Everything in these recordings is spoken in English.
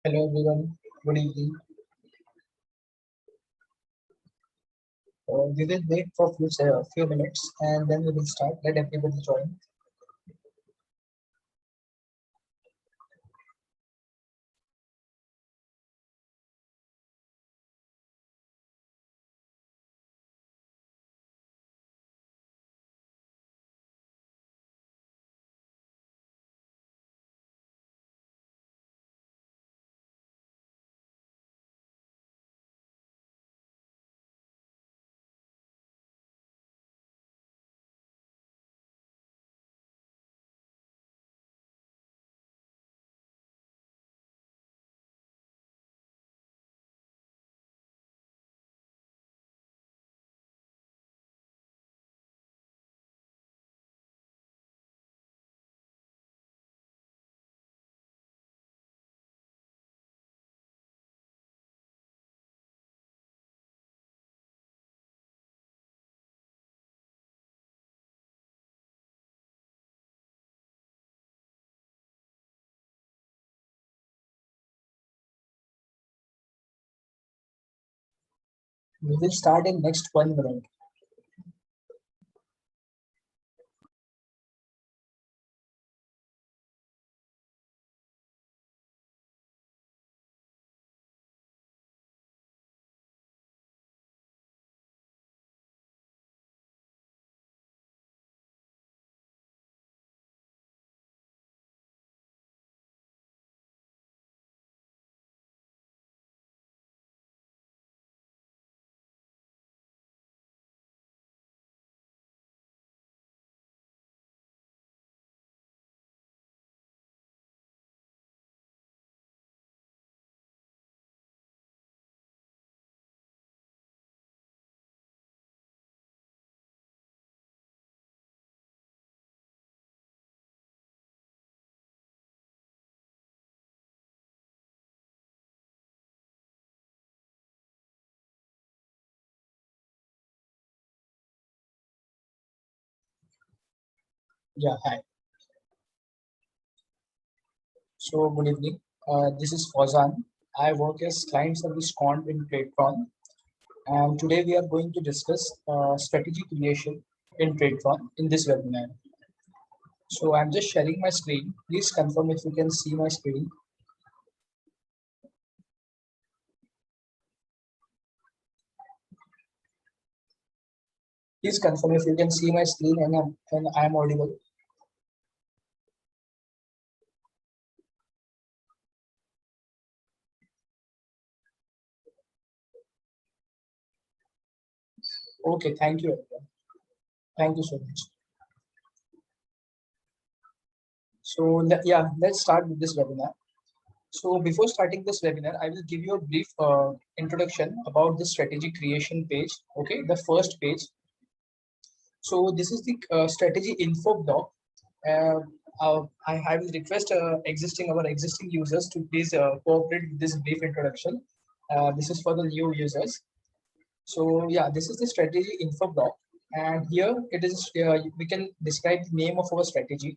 Hello everyone, good evening. We will wait for few minutes and then we will start. Let everybody join. We will start in next 1 minute. Yeah, hi. So good evening. This is Fauzan. I work as client service quant in TradeTron, and today we are going to discuss strategy creation in TradeTron in this webinar. So I'm just sharing my screen. Please confirm if you can see my screen. Please confirm if you can see my screen and I'm audible. Okay, thank you everyone. Thank you so much. So yeah, let's start with this webinar. So before starting this webinar, I will give you a brief introduction about the strategy creation page. Okay, the first page. So this is the strategy info doc. Uh, I will request our existing users to please cooperate with this brief introduction. This is for the new users. So yeah, this is the strategy info block, and here it is. We can describe the name of our strategy,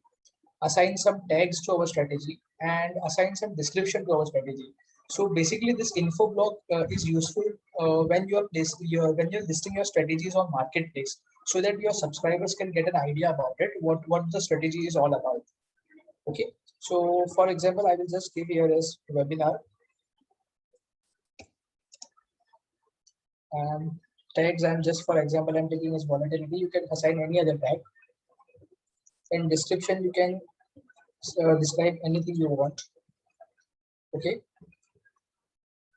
assign some tags to our strategy, and assign some description to our strategy. So basically, this info block is useful when when you're listing your strategies on marketplace, so that your subscribers can get an idea about it, what the strategy is all about. Okay. So for example, I will just give here as webinar and tags. I'm just for example, I'm taking as volatility. You can assign any other tag. In description, you can describe anything you want. Okay.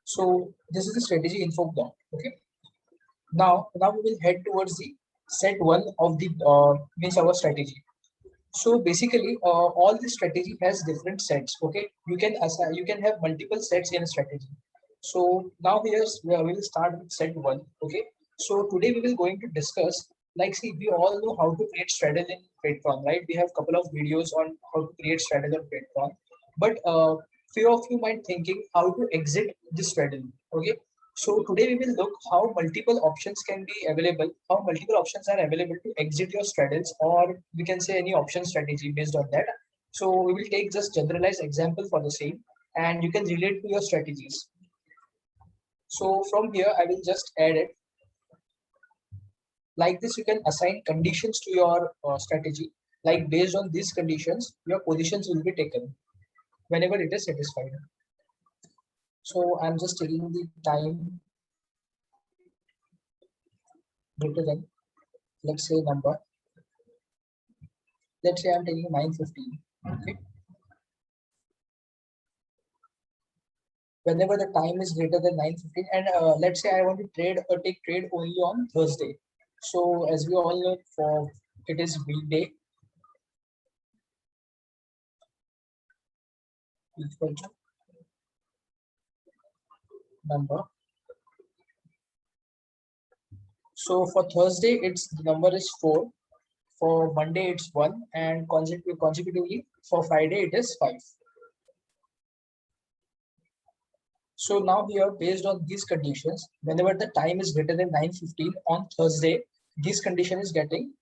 So this is the strategy info block. Okay. Now we will head towards the set one of the means our strategy. So basically, all the strategy has different sets. Okay, you can have multiple sets in a strategy. So now here's where we will start with set one. Okay, so today we will going to discuss, like, see, we all know how to create straddle in TradeTron, right? We have couple of videos on how to create straddle on TradeTron, but few of you might thinking how to exit this straddle. Okay, so today we will look how multiple options can be available, how multiple options are available to exit your straddles, or we can say any option strategy based on that. So we will take just generalized example for the same. and you can relate to your strategies. So from here, I will just add it. Like this, you can assign conditions to your strategy. Like based on these conditions, your positions will be taken whenever it is satisfied. So I'm just taking the time greater than, let's say number. Let's say I'm taking 9:15. Okay. Whenever the time is greater than 9:15, and let's say I want to take trade only on Thursday. So as we all know, for it is weekday, equal to number. So for Thursday, its the number is 4. For Monday, it's 1, and consecutively for Friday, it is 5. So now here, based on these conditions, whenever the time is greater than 9:15 on Thursday, this condition is getting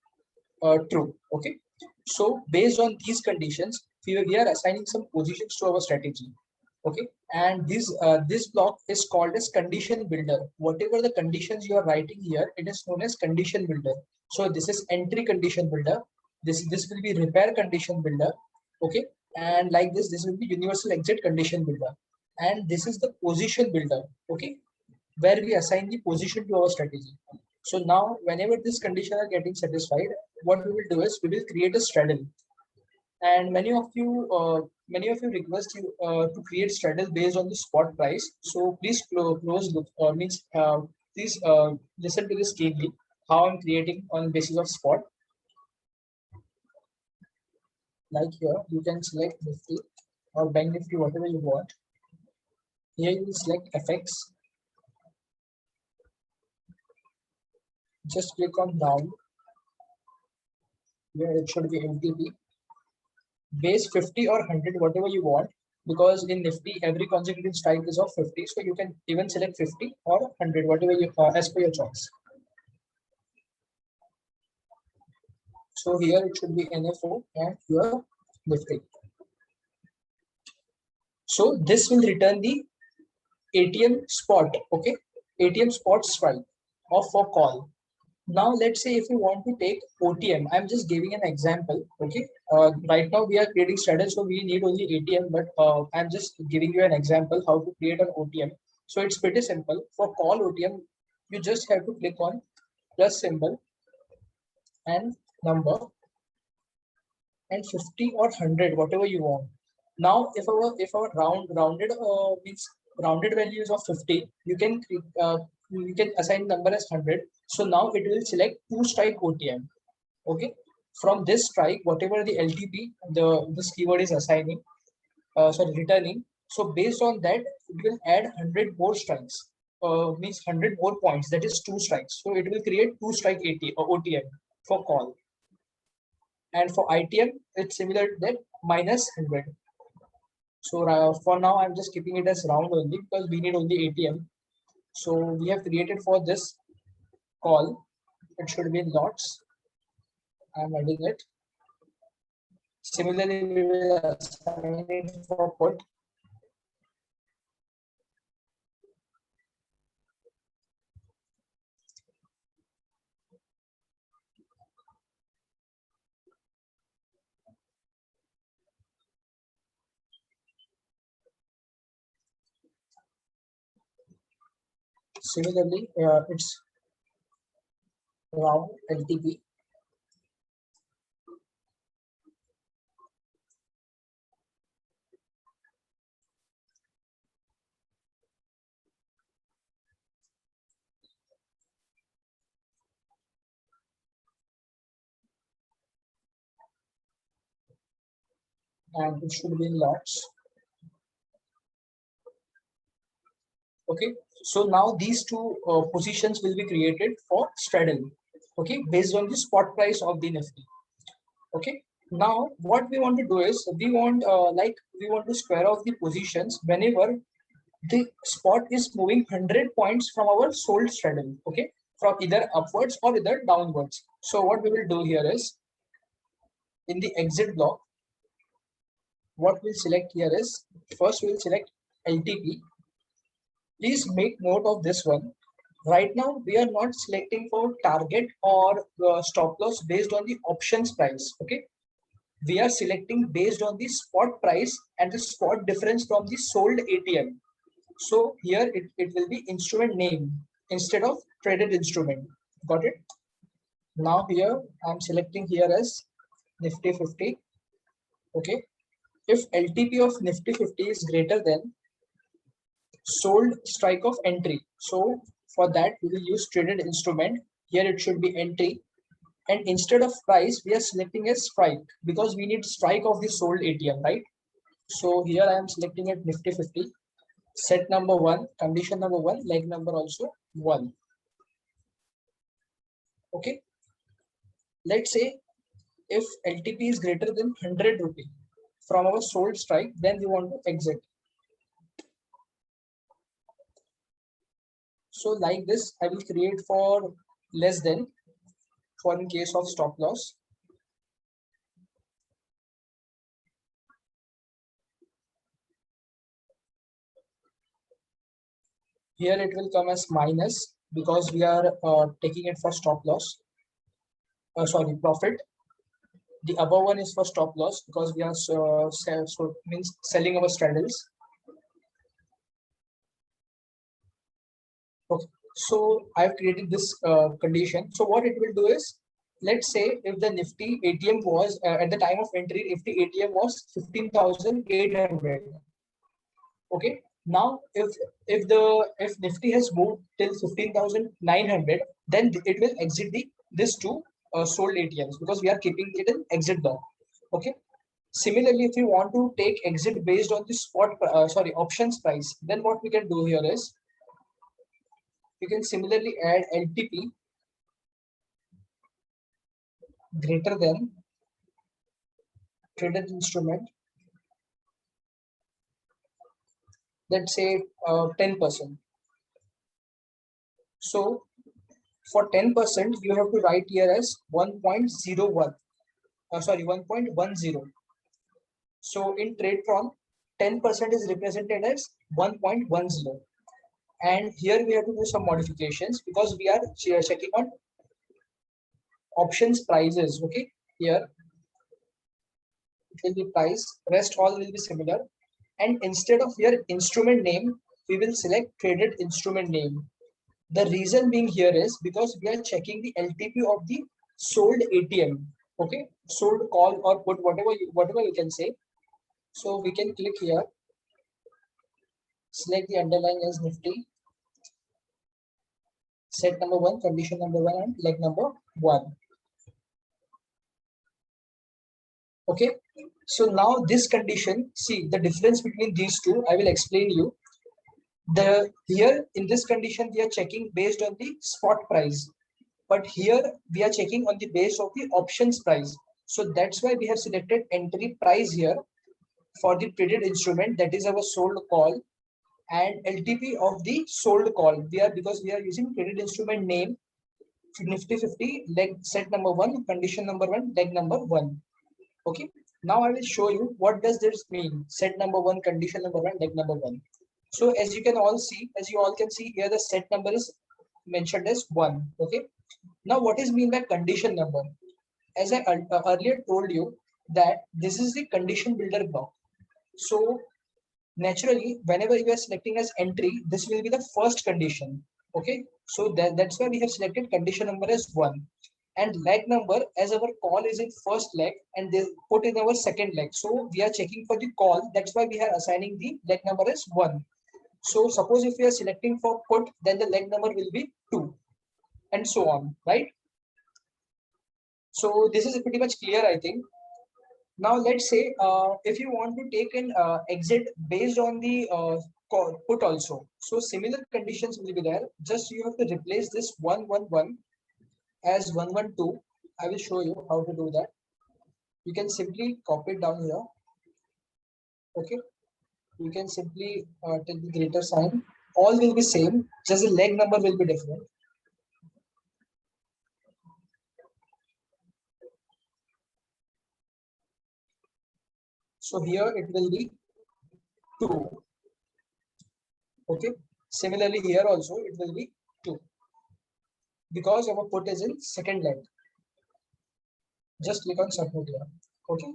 true. Okay. So based on these conditions, we are assigning some positions to our strategy. Okay. And this block is called as condition builder. Whatever the conditions you are writing here, it is known as condition builder. So this is entry condition builder. This will be repair condition builder. Okay. And like this will be universal exit condition builder. And this is the position builder. Okay, where we assign the position to our strategy. So now whenever this condition are getting satisfied, what we will do is we will create a straddle. And many of you request you to create straddle based on the spot price. So please close look means please listen to this keenly, how I'm creating on basis of spot. Like here you can select Nifty or Bank Nifty, whatever you want. Here you will select FX. Just click on down. Here it should be MTP. Base 50 or 100, whatever you want, because in Nifty every consecutive strike is of 50, so you can even select 50 or 100, whatever you as per your choice. So here it should be NFO and here Nifty. So this will return the ATM spot, okay, ATM spot strike of for call. Now let's say if you want to take OTM, I'm just giving an example. Okay, right now we are creating strategy, so we need only ATM, but I'm just giving you an example how to create an OTM. So it's pretty simple. For call OTM, you just have to click on plus symbol and number and 50 or 100, whatever you want. Now if our rounded means rounded values of 50, you can assign number as 100. So now it will select two strike OTM. Okay, from this strike, whatever the LTP this keyword is assigning, returning. So based on that, it will add 100 more strikes. Means 100 more points. That is two strikes. So it will create two strike OTM for call. And for ITM, it's similar to that, minus 100. So for now, I'm just keeping it as round only because we need only ATM. So we have created for this call. It should be in lots. I'm adding it. Similarly, we will assign it for put. Similarly, it's round LTP. And it should be in lots. Okay, so now these two positions will be created for straddle. Okay, based on the spot price of the Nifty. Okay, now what we want to do is we want to square off the positions whenever the spot is moving 100 points from our sold straddle. Okay, from either upwards or either downwards. So what we will do here is in the exit block, what we'll select here is, first we'll select LTP. Please make note of this one. Right now, we are not selecting for target or stop loss based on the options price. Okay, we are selecting based on the spot price and the spot difference from the sold ATM. So here it will be instrument name instead of traded instrument. Got it? Now here I'm selecting here as Nifty 50. Okay. If LTP of Nifty 50 is greater than sold strike of entry. So for that we will use traded instrument. Here it should be entry. And instead of price, we are selecting a strike because we need strike of the sold ATM, right? So here I am selecting at Nifty 50. Set number 1, condition number 1, leg number also 1. Okay. Let's say if LTP is greater than 100 rupee from our sold strike, then we want to exit. So like this, I will create for less than, for in case of stop loss. Here it will come as minus because we are taking it for stop loss. Sorry, profit. The above one is for stop loss because we are means selling our straddles. Okay, so I've created this condition. So what it will do is, let's say if the Nifty ATM was at the time of entry, if the ATM was 15,800. Okay, now if Nifty has moved till 15,900, then it will exit this two sold ATMs because we are keeping it in exit block. Okay. Similarly, if you want to take exit based on the options price, then what we can do here is you can similarly add LTP greater than traded instrument. Let's say 10%. So for 10%, you have to write here as 1.01. 1.10. So in TradePron, 10% is represented as 1.10. And here we have to do some modifications because we are checking on options prices. Okay, here it will be price, rest all will be similar. And instead of here instrument name, we will select traded instrument name. The reason being here is because we are checking the LTP of the sold ATM. Okay, sold call or put, whatever you can say. So we can click here, select the underlying as Nifty, set number 1, condition number 1, and leg number 1. Okay, so now this condition, see the difference between these two, I will explain you. Here in this condition, we are checking based on the spot price, but here we are checking on the base of the options price. So that's why we have selected entry price here for the traded instrument, that is our sold call, and LTP of the sold call. Because we are using traded instrument name Nifty 50 leg set number 1, condition number 1, leg number 1. Okay, now I will show you what does this mean, set number 1, condition number 1, leg number 1. So as you all can see here, the set number is mentioned as 1. Okay, now what is mean by condition number? As I earlier told you that this is the condition builder block. So naturally, whenever you are selecting as entry, this will be the first condition. Okay, so that's why we have selected condition number as 1. And leg number, as our call is in first leg and they put in our second leg. So we are checking for the call. That's why we are assigning the leg number as 1. So suppose if we are selecting for put, then the leg number will be 2 and so on, right? So this is pretty much clear, I think. Now let's say if you want to take an exit based on the put also. So similar conditions will be there. Just you have to replace this 111 as 112. I will show you how to do that. You can simply copy it down here. Okay. You can simply take the greater sign. All will be same. Just the leg number will be different. So here it will be 2. Okay. Similarly, here also it will be 2 because our put is in second leg. Just click on submit here. Okay.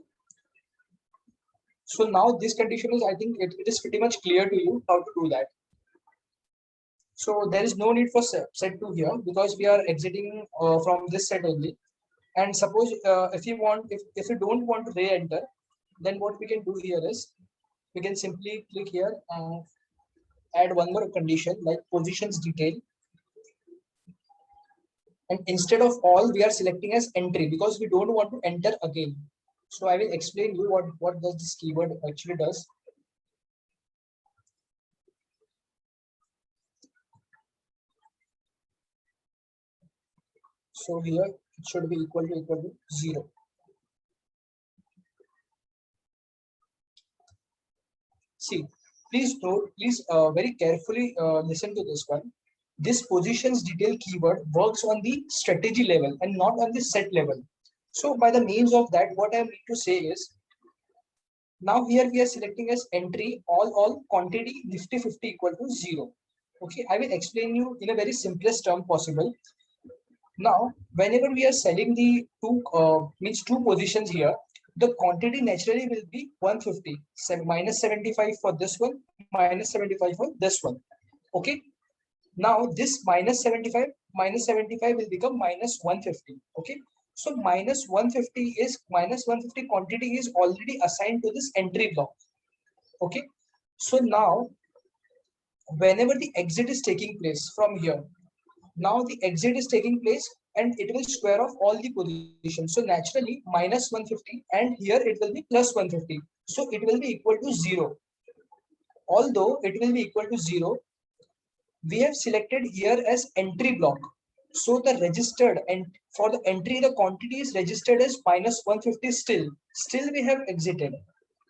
So now this condition is, I think it is pretty much clear to you how to do that. So there is no need for set 2 here because we are exiting from this set only. And suppose if you don't want to re-enter, then what we can do here is we can simply click here, add one more condition like positions detail, and instead of all we are selecting as entry because we don't want to enter again. So I will explain you what does this keyword actually does. So here it should be equal to 0. See, please note, please very carefully listen to this one. This positions detail keyword works on the strategy level and not on the set level. So by the means of that, what I need to say is, now here we are selecting as entry all quantity Nifty 50 equal to 0. Okay, I will explain you in a very simplest term possible. Now, whenever we are selling the two positions here, the quantity naturally will be 150, minus 75 for this one, minus 75 for this one. Okay. Now this minus 75 will become minus 150. Okay. So minus 150 quantity is already assigned to this entry block. Okay. So now whenever the exit is taking place from here, now the exit is taking place and it will square off all the positions. So naturally minus 150 and here it will be plus 150. So it will be equal to 0. Although it will be equal to 0, we have selected here as entry block. So the registered and for the entry, the quantity is registered as minus 150 still. Still we have exited.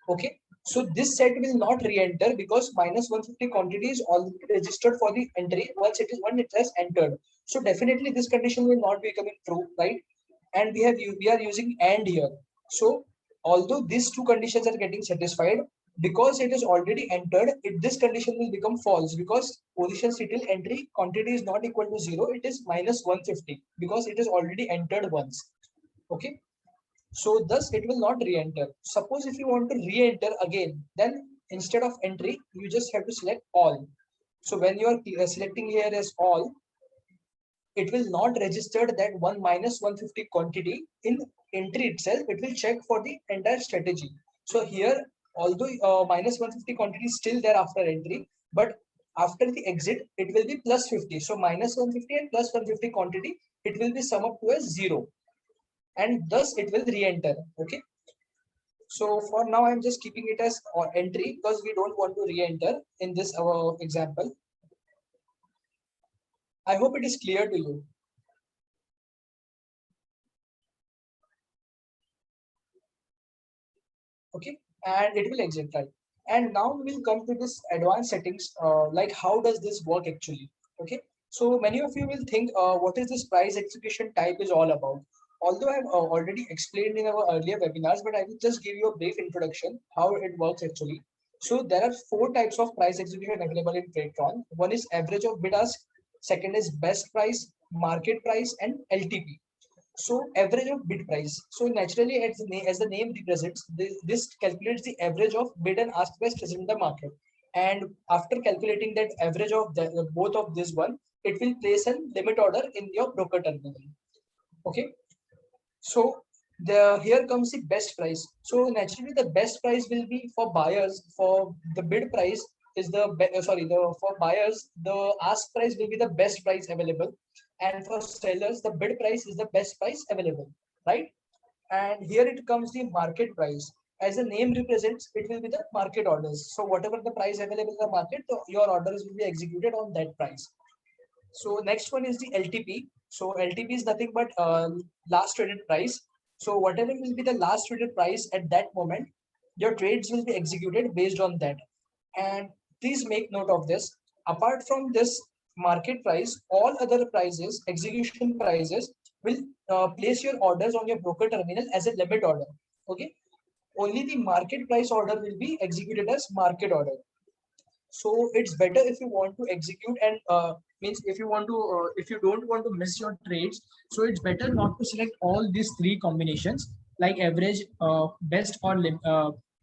Okay. So this set will not re-enter because minus 150 quantity is already registered for the entry once it has entered. So definitely this condition will not be coming true, right? And we are using AND here. So although these two conditions are getting satisfied, because it is already entered, this condition will become false because position detail entry quantity is not equal to 0. It is minus 150 because it is already entered once. Okay. So thus it will not re-enter. Suppose if you want to re-enter again, then instead of entry, you just have to select all. So when you are selecting here as all, it will not register that one minus 150 quantity in entry itself. It will check for the entire strategy. So here, although minus 150 quantity is still there after entry, but after the exit, it will be plus 50. So minus 150 and plus 150 quantity, it will be sum up to as 0. And thus it will re-enter. Okay. So for now, I'm just keeping it as entry because we don't want to re-enter in this our example. I hope it is clear to you. Okay, and it will exit, right? And now we will come to this advanced settings, like how does this work actually? Okay, so many of you will think, what is this price execution type is all about? Although I've already explained in our earlier webinars, but I will just give you a brief introduction how it works actually. So there are 4 types of price execution available in TradeTron. One is average of bid ask, second is best price, market price, and LTP. So average of bid price. So naturally, as the name represents, this calculates the average of bid and ask price present in the market. And after calculating that average of both of this one, it will place a limit order in your broker terminal. Okay. So here comes the best price. So naturally, the best price will be for buyers. For the bid price is for buyers the ask price will be the best price available, and for sellers the bid price is the best price available, right? And here it comes the market price. As the name represents, it will be the market orders. So whatever the price available in the market, your orders will be executed on that price. So next one is the LTP. So LTP is nothing but last traded price. So whatever will be the last traded price at that moment, your trades will be executed based on that. And please make note of this. Apart from this market price, all other prices, execution prices, will place your orders on your broker terminal as a limit order. Okay. only the market price order will be executed as market order. So it's better if you want to execute and means if you want to if you don't want to miss your trades, so it's better not to select all these three combinations like average, best, or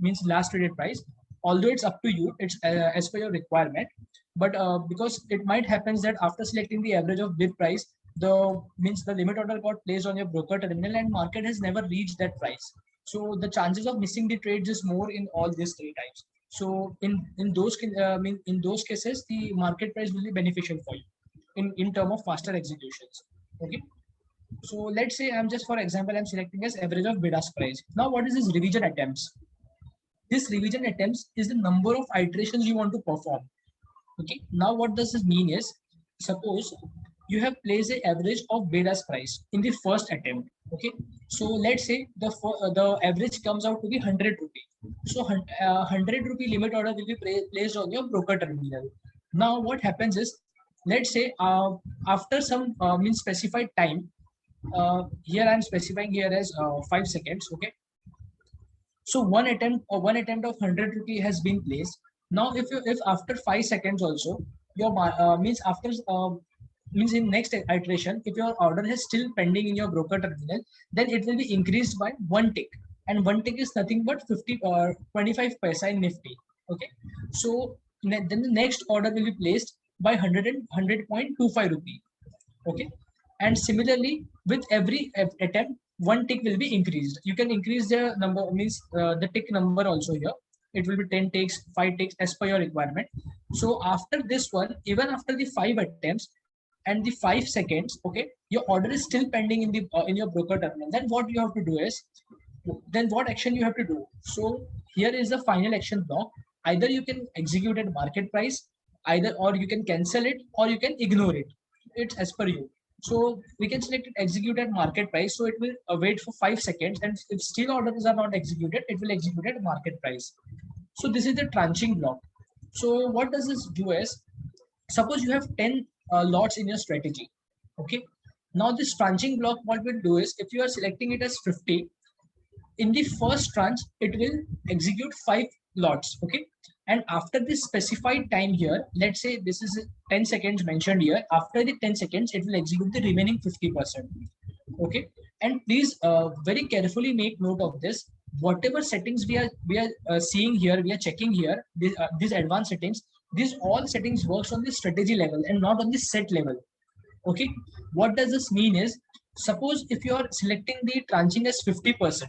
means last traded price. Although it's up to you, it's as per your requirement, but because it might happen that after selecting the average of bid price, the means the limit order got placed on your broker terminal and market has never reached that price. So the chances of missing the trades is more in all these three types. So in those cases, the market price will be beneficial for you in term of faster executions. Okay. So let's say I'm just, for example, I'm selecting as average of bid ask price. Now, what is this revision attempts? This revision attempts is the number of iterations you want to perform. Okay. Now, what does this mean is, suppose you have placed the average of bid ask price in the first attempt. Okay. So let's say the average comes out to be 100 rupee. So 100 rupee limit order will be placed on your broker terminal. Now, what happens is, let's say after some means specified time, here I'm specifying here as 5 seconds. Okay. So one attempt of 100 rupee has been placed. Now, if after 5 seconds also your means after means in next iteration, if your order is still pending in your broker terminal, then it will be increased by one tick, and one tick is nothing but 50 or 25 paisa in Nifty. Okay, so then the next order will be placed by 100.25 rupee. Okay, and similarly with every attempt, one tick will be increased. You can increase the number, means the tick number also here. It will be 10 ticks, 5 ticks as per your requirement. So after this one, even after the 5 attempts and the 5 seconds, okay, your order is still pending in your broker terminal. Then what you have to do is, then what action you have to do? So here is the final action block. Either you can execute at market price, either, or you can cancel it, or you can ignore it. It's as per you. So we can select it execute at market price. So it will wait for 5 seconds, and if still orders are not executed, it will execute at market price. So this is the tranching block. So what does this do is, suppose you have 10 lots in your strategy. Okay. Now this tranching block, what we'll do is, if you are selecting it as 50, in the first tranche, it will execute 5 lots. Okay. And after this specified time here, let's say this is 10 seconds mentioned here. After the 10 seconds, it will execute the remaining 50%. Okay. And please very carefully make note of this. Whatever settings we are seeing here, we are checking here, these advanced settings, these all settings works on the strategy level and not on the set level. Okay. What does this mean is, suppose if you are selecting the tranching as 50%,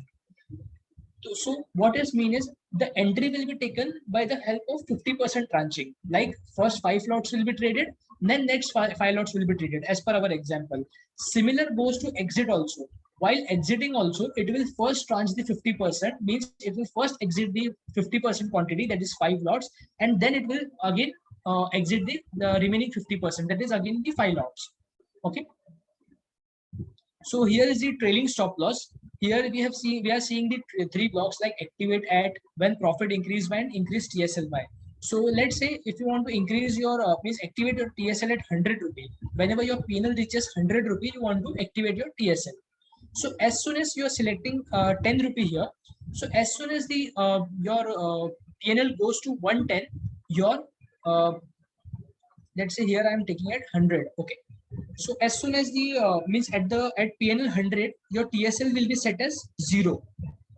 so what is mean is, the entry will be taken by the help of 50% tranching. Like first 5 lots will be traded, then next five lots will be traded as per our example. Similar goes to exit also. While exiting also, it will first tranche the 50%, means it will first exit the 50% quantity, that is 5 lots, and then it will again exit the remaining 50%, that is again the 5 lots. Okay. So here is the trailing stop loss. Here we are seeing the three blocks like activate at, when profit increase by, and increase TSL by. So let's say if you want to increase your please activate your TSL at 100 rupee. Whenever your PNL reaches 100 rupee, you want to activate your TSL. So as soon as you are selecting 10 rupee here, so as soon as the your PNL goes to 110, your let's say here I am taking at 100. Okay. So as soon as the means at PNL 100, your TSL will be set as 0.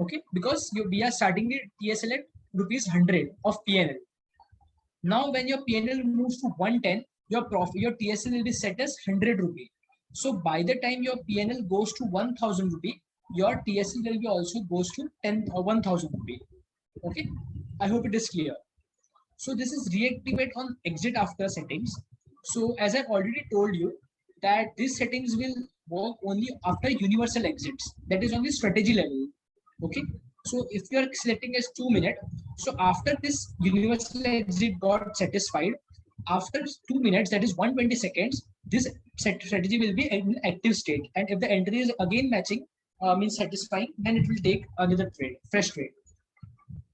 Okay, because we are starting the TSL at rupees 100 of PNL. Now when your PNL moves to 110, your TSL will be set as 100 rupee. So by the time your PNL goes to 1000 rupee, your TSL will be also goes to 1000 rupee. Okay, I hope it is clear. So this is reactivate on exit after settings. So as I've already told you, that these settings will work only after universal exits, that is on the strategy level. Okay. So if you are selecting as 2 minutes, so after this universal exit got satisfied, after 2 minutes, that is 120 seconds, this strategy will be in active state. And if the entry is again matching, means satisfying, then it will take another trade, fresh trade.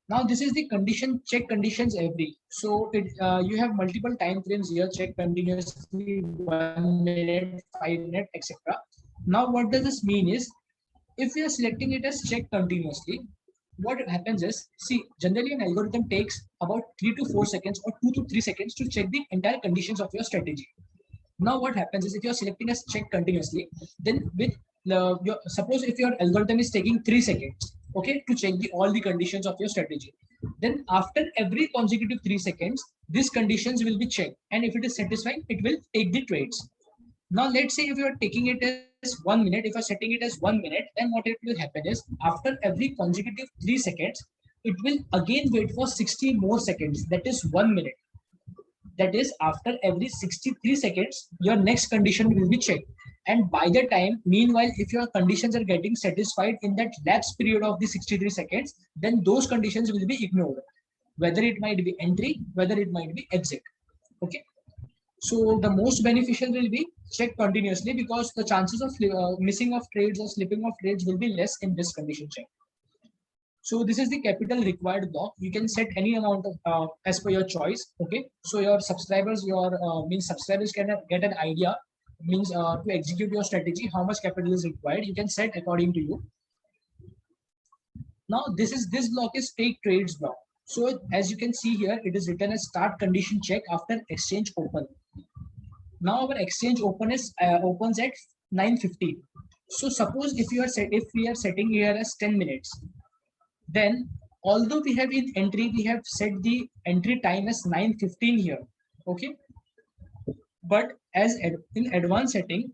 Now this is the condition, check conditions every. So you have multiple time frames here, check continuously, 1 minute, 5 minutes, etc. Now what does this mean is, if we are selecting it as check continuously, what happens is, see, generally an algorithm takes about 3 to 4 seconds or 2 to 3 seconds to check the entire conditions of your strategy. Now what happens is, if you're selecting a check continuously, then with suppose if your algorithm is taking 3 seconds, okay, to check all the conditions of your strategy, then after every consecutive 3 seconds, these conditions will be checked, and if it is satisfying, it will take the trades. Now let's say if you are taking it as 1 minute, if you're setting it as 1 minute, then what it will happen is, after every consecutive 3 seconds, it will again wait for 60 more seconds, that is 1 minute. That is, after every 63 seconds, your next condition will be checked. And by the time, meanwhile, if your conditions are getting satisfied in that lapse period of the 63 seconds, then those conditions will be ignored, whether it might be entry, whether it might be exit. Okay. So the most beneficial will be check continuously, because the chances of missing of trades or slipping of trades will be less in this condition check. So this is the capital required block. You can set any amount of as per your choice. Okay. So your subscribers, means subscribers can get an idea, means to execute your strategy, how much capital is required. You can set according to you. Now this block is take trades block. So as you can see here, it is written as start condition check after exchange open. Now our exchange opens at 9:50. So suppose if we are setting here as 10 minutes, then although we have in entry, we have set the entry time as 9:15 here. Okay. But as in advanced setting,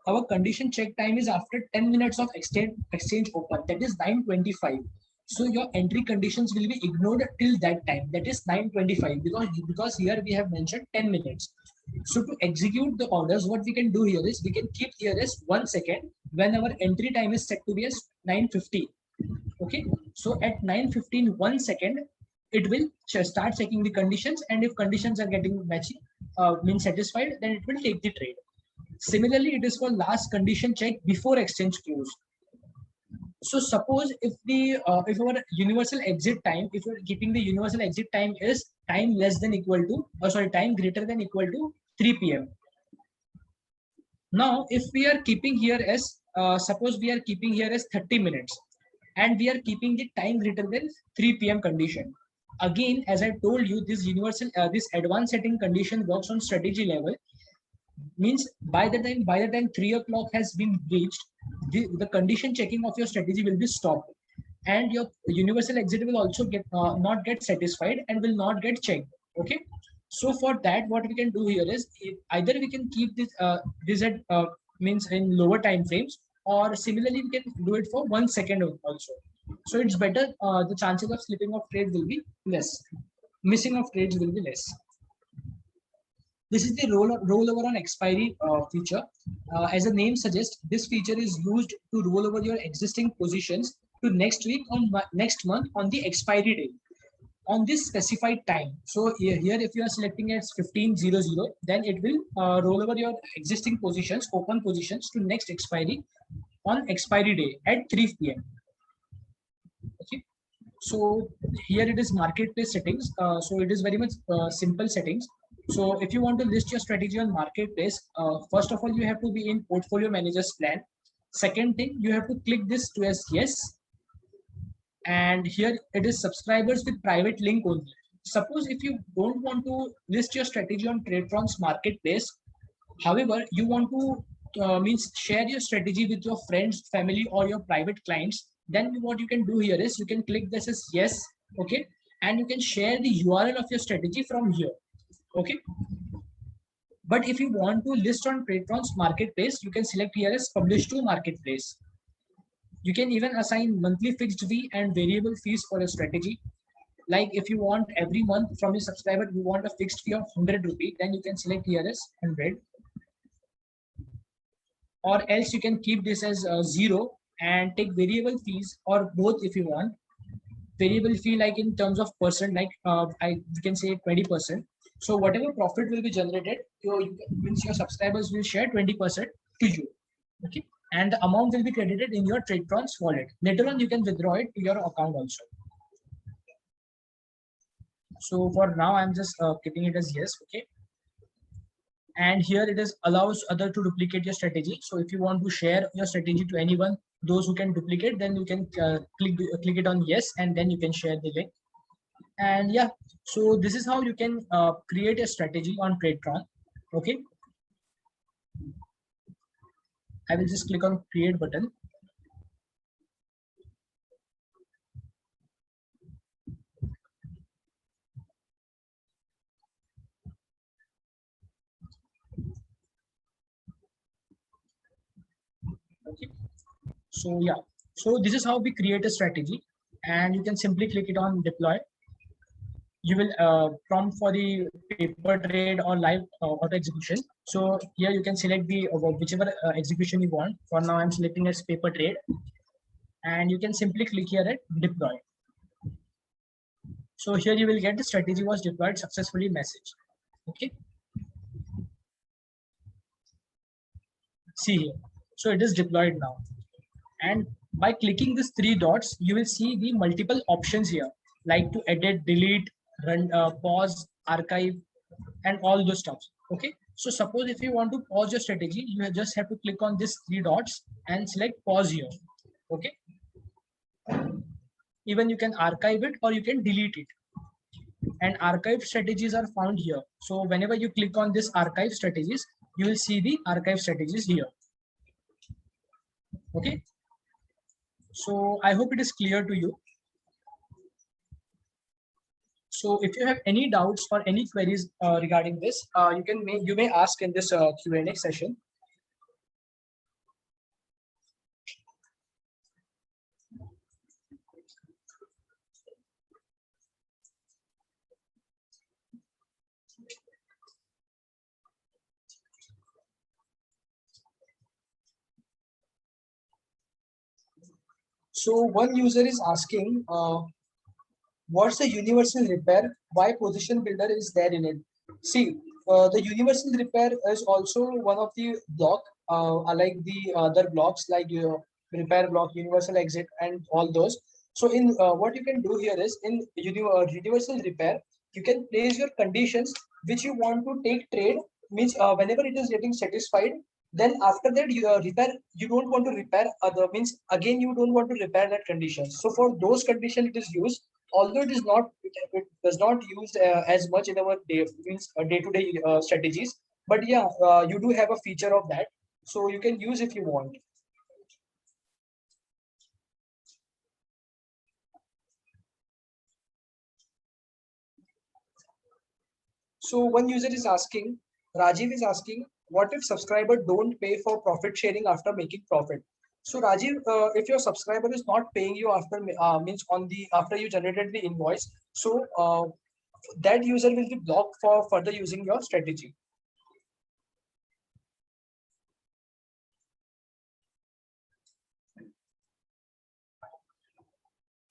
our condition check time is after 10 minutes of exchange open, that is 9:25. So your entry conditions will be ignored till that time, that is 9:25, because here we have mentioned 10 minutes. So to execute the orders, what we can do here is, we can keep here as 1 second when our entry time is set to be as 9:50. Okay. So at 9:15, 1 second, it will start checking the conditions, and if conditions are getting matching, means satisfied, then it will take the trade. Similarly, it is for last condition check before exchange close. So suppose if our universal exit time, if you're keeping the universal exit time is time less than equal to, time greater than equal to 3 p.m. Now, if we are keeping here as, suppose we are keeping here as 30 minutes, and we are keeping the time greater than 3 p.m. condition. Again, as I told you, this this advanced setting condition works on strategy level. Means by the time 3 o'clock has been reached, the condition checking of your strategy will be stopped, and your universal exit will also get not get satisfied and will not get checked. Okay. So for that, what we can do here is, either we can keep this at means in lower time frames, or similarly we can do it for 1 second also. So it's better, the chances of slipping of trade will be less, missing of trades will be less. This is the rollover on expiry feature. As the name suggests, this feature is used to roll over your existing positions to next week on next month on the expiry date, on this specified time. So here, if you are selecting as 15:00, then it will roll over your existing positions, open positions, to next expiry on expiry day at 3 p.m. Okay. So here it is marketplace settings. So it is very much simple settings. So if you want to list your strategy on marketplace, first of all, you have to be in portfolio manager's plan. Second thing, you have to click this to as yes. And here it is subscribers with private link only. Suppose if you don't want to list your strategy on TradeTron's marketplace, however, you want to means share your strategy with your friends, family, or your private clients, then what you can do here is, you can click this as yes. Okay. And you can share the URL of your strategy from here. Okay. But if you want to list on TradeTron's marketplace, you can select here as publish to marketplace. You can even assign monthly fixed fee and variable fees for a strategy. Like if you want every month from your subscriber, you want a fixed fee of 100 rupee, then you can select here as 100. Or else you can keep this as 0 and take variable fees, or both if you want. Variable fee, like in terms of percent, like you can say 20%. So whatever profit will be generated, means your subscribers will share 20% to you. Okay. And the amount will be credited in your TradeTron's wallet. Later on, you can withdraw it to your account also. So for now, I'm just keeping it as yes. Okay. And here it is allows other to duplicate your strategy. So if you want to share your strategy to anyone, those who can duplicate, then you can click it on yes, and then you can share the link. And yeah, so this is how you can create a strategy on TradeTron. Okay, I will just click on create button. Okay, so yeah, so this is how we create a strategy, and you can simply click it on deploy. You will prompt for the paper trade or live auto execution. So here you can select the whichever execution you want. For now, I'm selecting as paper trade, and you can simply click here at deploy. So here you will get the strategy was deployed successfully message. Okay, see here. So it is deployed now. And by clicking these three dots, you will see the multiple options here, like to edit, delete, run, pause, archive, and all those stuff. Okay. So suppose if you want to pause your strategy, you just have to click on these three dots and select pause here. Okay. Even you can archive it or you can delete it. And archive strategies are found here. So whenever you click on this archive strategies, you will see the archive strategies here. Okay. So I hope it is clear to you. So if you have any doubts or any queries regarding this, you may ask in this Q&A session. So one user is asking, what's the universal repair? Why position builder is there in it? See, the universal repair is also one of the block, like the other blocks like your repair block, universal exit, and all those. So in what you can do here is in universal repair, you can place your conditions which you want to take trade. Means whenever it is getting satisfied, then after that you repair. You don't want to repair other means again you don't want to repair that condition. So for those conditions it is used, although it does not used as much in our day-to-day strategies, but yeah, you do have a feature of that, so you can use if you want. So one user is asking, Rajiv is asking, what if subscriber don't pay for profit sharing after making profit? So Rajiv, if your subscriber is not paying you after means on the after you generated the invoice, so that user will be blocked for further using your strategy.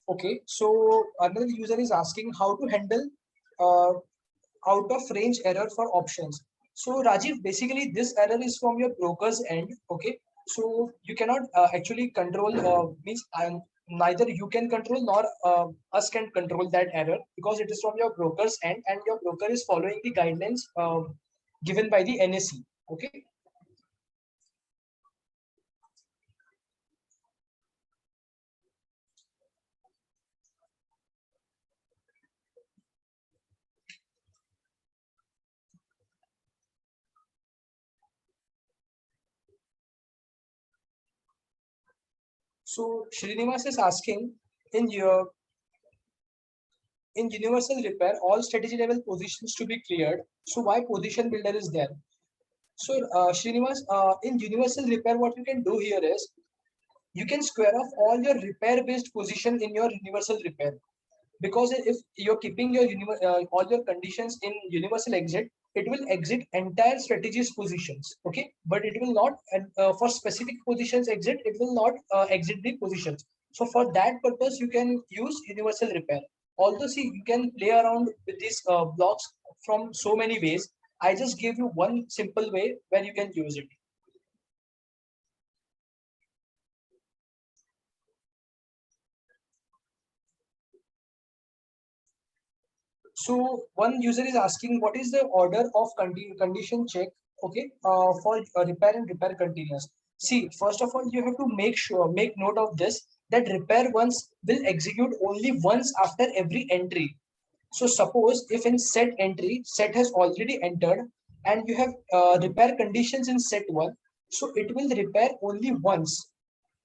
Okay, so another user is asking how to handle uh, out of range error for options. So Rajiv, basically this error is from your broker's end. Okay, so you cannot actually control means neither you can control nor us can control that error because it is from your broker's end and your broker is following the guidelines given by the NSE. Okay. So Srinivas is asking in your in universal repair, all strategy level positions to be cleared. So why position builder is there? So Srinivas, in universal repair, what you can do here is you can square off all your repair based position in your universal repair. Because if you're keeping your all your conditions in universal exit, it will exit entire strategies positions. Okay, but it will not for specific positions exit. It will not exit the positions. So for that purpose, you can use universal repair. Although see, you can play around with these blocks from so many ways. I just gave you one simple way where you can use it. So one user is asking, what is the order of condition check Okay, for repair and repair continuous. See, first of all, you have to make note of this, that repair once will execute only once after every entry. So suppose if in set entry, set has already entered and you have repair conditions in set one, so it will repair only once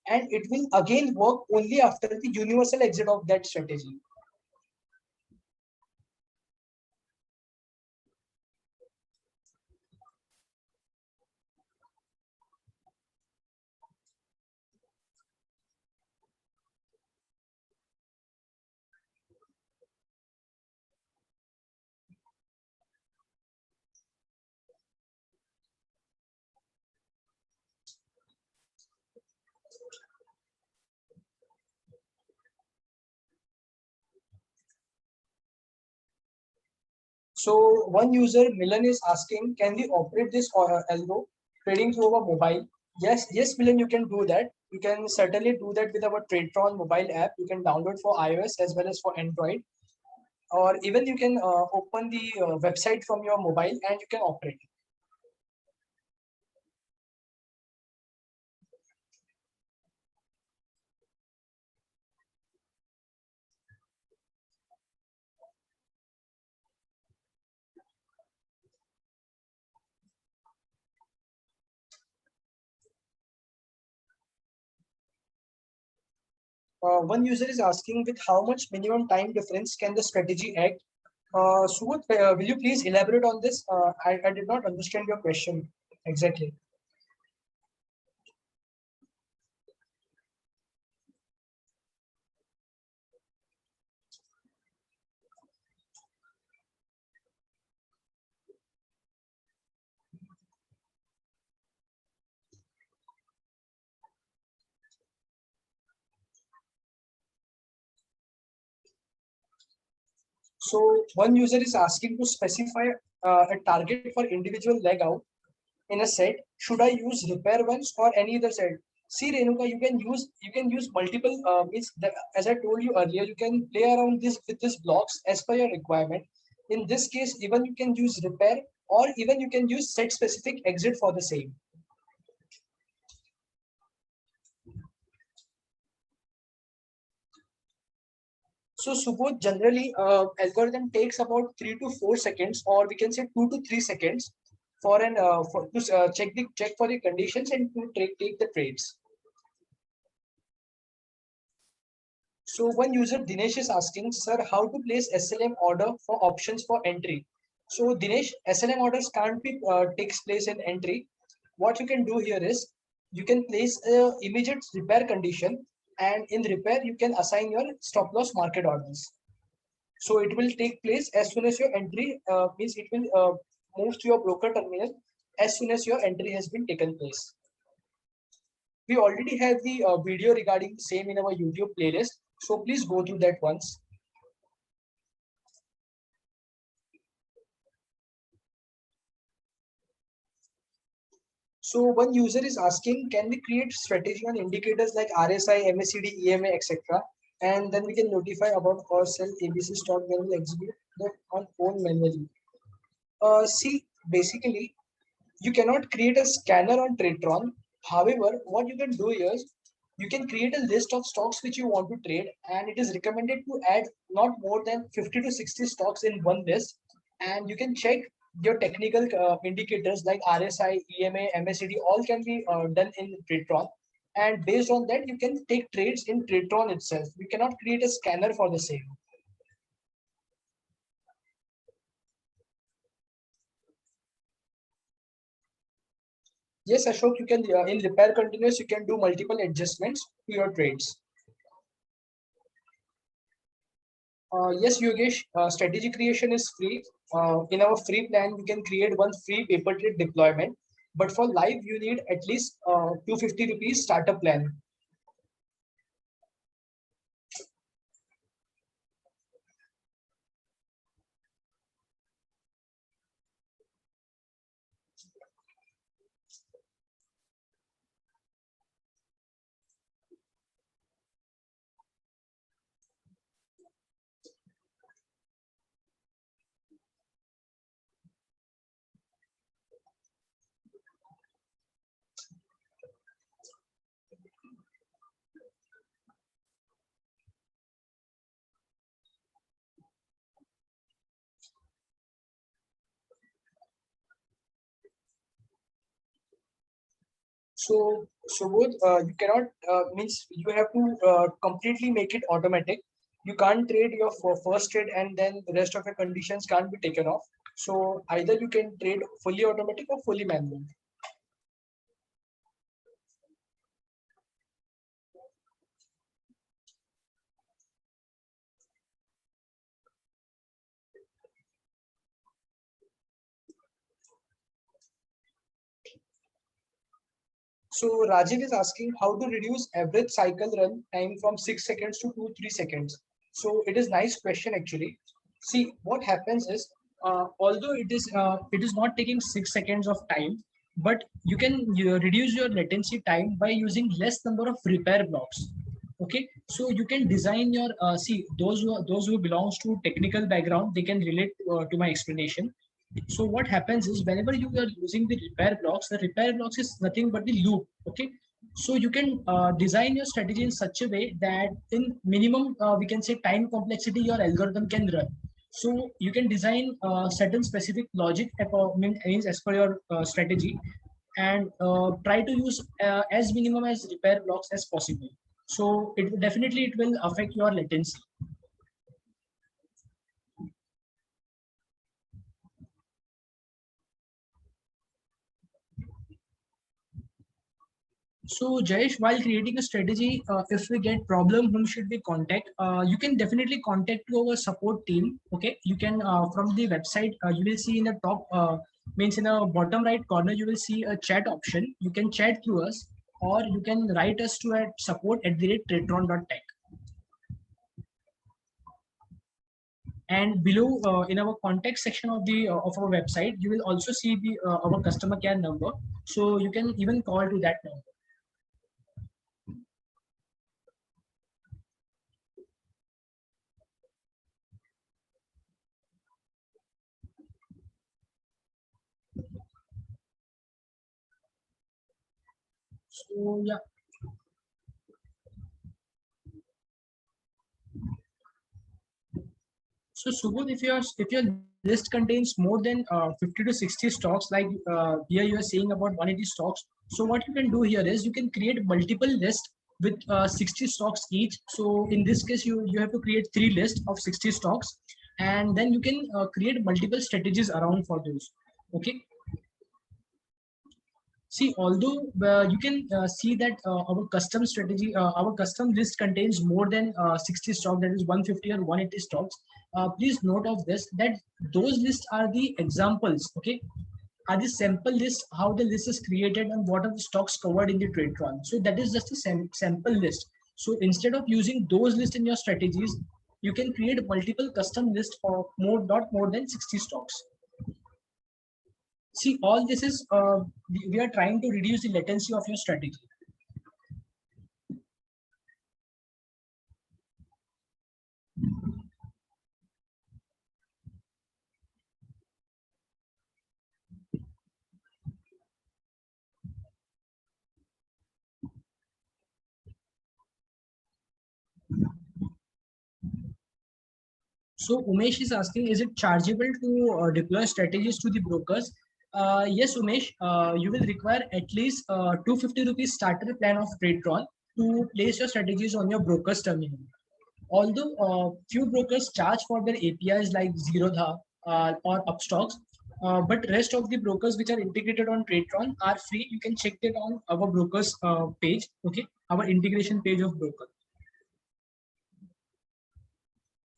and it will again work only after the universal exit of that strategy. So one user, Milan, is asking, can we operate this algo trading through our mobile? Yes, Milan, you can do that. You can certainly do that with our TradeTron mobile app. You can download for iOS as well as for Android, or even you can open the website from your mobile and you can operate. One user is asking, with how much minimum time difference can the strategy act? Sumit, will you please elaborate on this? I did not understand your question exactly. So one user is asking to specify a target for individual leg out in a set. Should I use repair ones or any other set? See, Renuka, you can use multiple means that, as I told you earlier, you can play around this with these blocks as per your requirement. In this case, even you can use repair or even you can use set specific exit for the same. So suppose generally algorithm takes about 3 to 4 seconds, or we can say 2 to 3 seconds for an for to check for the conditions and to take the trades. So one user Dinesh is asking, sir, how to place SLM order for options for entry. So Dinesh, SLM orders can't be takes place in entry. What you can do here is you can place a immediate repair condition, and in repair you can assign your stop loss market orders. So it will take place as soon as your entry means it will move to your broker terminal as soon as your entry has been taken place. We already have the video regarding the same in our YouTube playlist. So please go through that once. So one user is asking, can we create strategy on indicators like RSI, MACD, EMA, etc. And then we can notify about or sell ABC stock when we execute that on own manually. See, basically, you cannot create a scanner on Tradetron. However, what you can do is you can create a list of stocks which you want to trade, and it is recommended to add not more than 50 to 60 stocks in one list. And you can check your technical indicators like RSI, EMA, MACD, all can be done in Tradetron. And based on that, you can take trades in Tradetron itself. We cannot create a scanner for the same. Yes, Ashok, you can in repair continuous, you can do multiple adjustments to your trades. Yes, Yogesh, strategy creation is free. In our free plan, you can create one free paper trade deployment. But for live, you need at least 250 rupees starter plan. So Subodh, you cannot means you have to completely make it automatic. You can't trade your first trade and then the rest of your conditions can't be taken off. So either you can trade fully automatic or fully manual. So Rajiv is asking how to reduce average cycle run time from 6 seconds to 2 3 seconds. So it is nice question actually. See what happens is although it is not taking 6 seconds of time, but you can reduce your latency time by using less number of repair blocks. Okay, so you can design your see those who belongs to technical background, they can relate to my explanation. So what happens is whenever you are using the repair blocks is nothing but the loop. Okay. So you can design your strategy in such a way that in minimum, we can say time complexity, your algorithm can run. So you can design certain specific logic means as per your strategy, and try to use as minimum as repair blocks as possible. So it will affect your latency. So Jayesh, while creating a strategy, if we get problem, whom should we contact? You can definitely contact to our support team. Okay, you can from the website. You will see in the top means in the bottom right corner you will see a chat option. You can chat through us, or you can write us to at support@tradetron.tech. And below in our contact section of the of our website, you will also see the our customer care number. So you can even call to that number. So yeah. So Subodh, if your list contains more than 50 to 60 stocks, like here you are saying about 180 stocks. So what you can do here is you can create multiple lists with 60 stocks each. So in this case, you have to create 3 lists of 60 stocks, and then you can create multiple strategies around for those. Okay. See, although you can see that our custom strategy, our custom list contains more than 60 stock, that is 150 or 180 stocks. Please note of this that those lists are the examples, okay? Are the sample list, how the list is created and what are the stocks covered in the trade run. So that is just a sample list. So instead of using those lists in your strategies, you can create multiple custom lists for not more than 60 stocks. See, all this is we are trying to reduce the latency of your strategy. So Umesh is asking, is it chargeable to deploy strategies to the brokers? Yes, Umesh, you will require at least 250 rupees starter plan of TradeTron to place your strategies on your broker's terminal. Although few brokers charge for their APIs like Zerodha or Upstocks, but rest of the brokers which are integrated on TradeTron are free. You can check it on our brokers page, okay, our integration page of broker.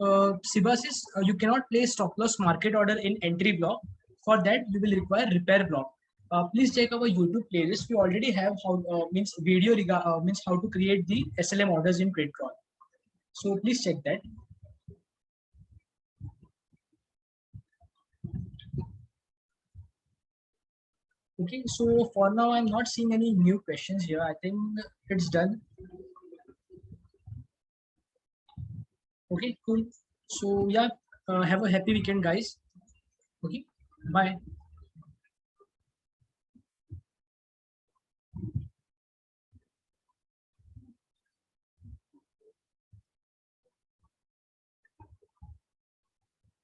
Sibasis, you cannot place stop loss market order in entry block. For that, you will require repair block. Please check our YouTube playlist. We already have how means video means how to create the SLM orders in TradeTron. So please check that. Okay, so for now, I'm not seeing any new questions here. I think it's done. Okay, cool. So yeah, have a happy weekend, guys. Okay, bye.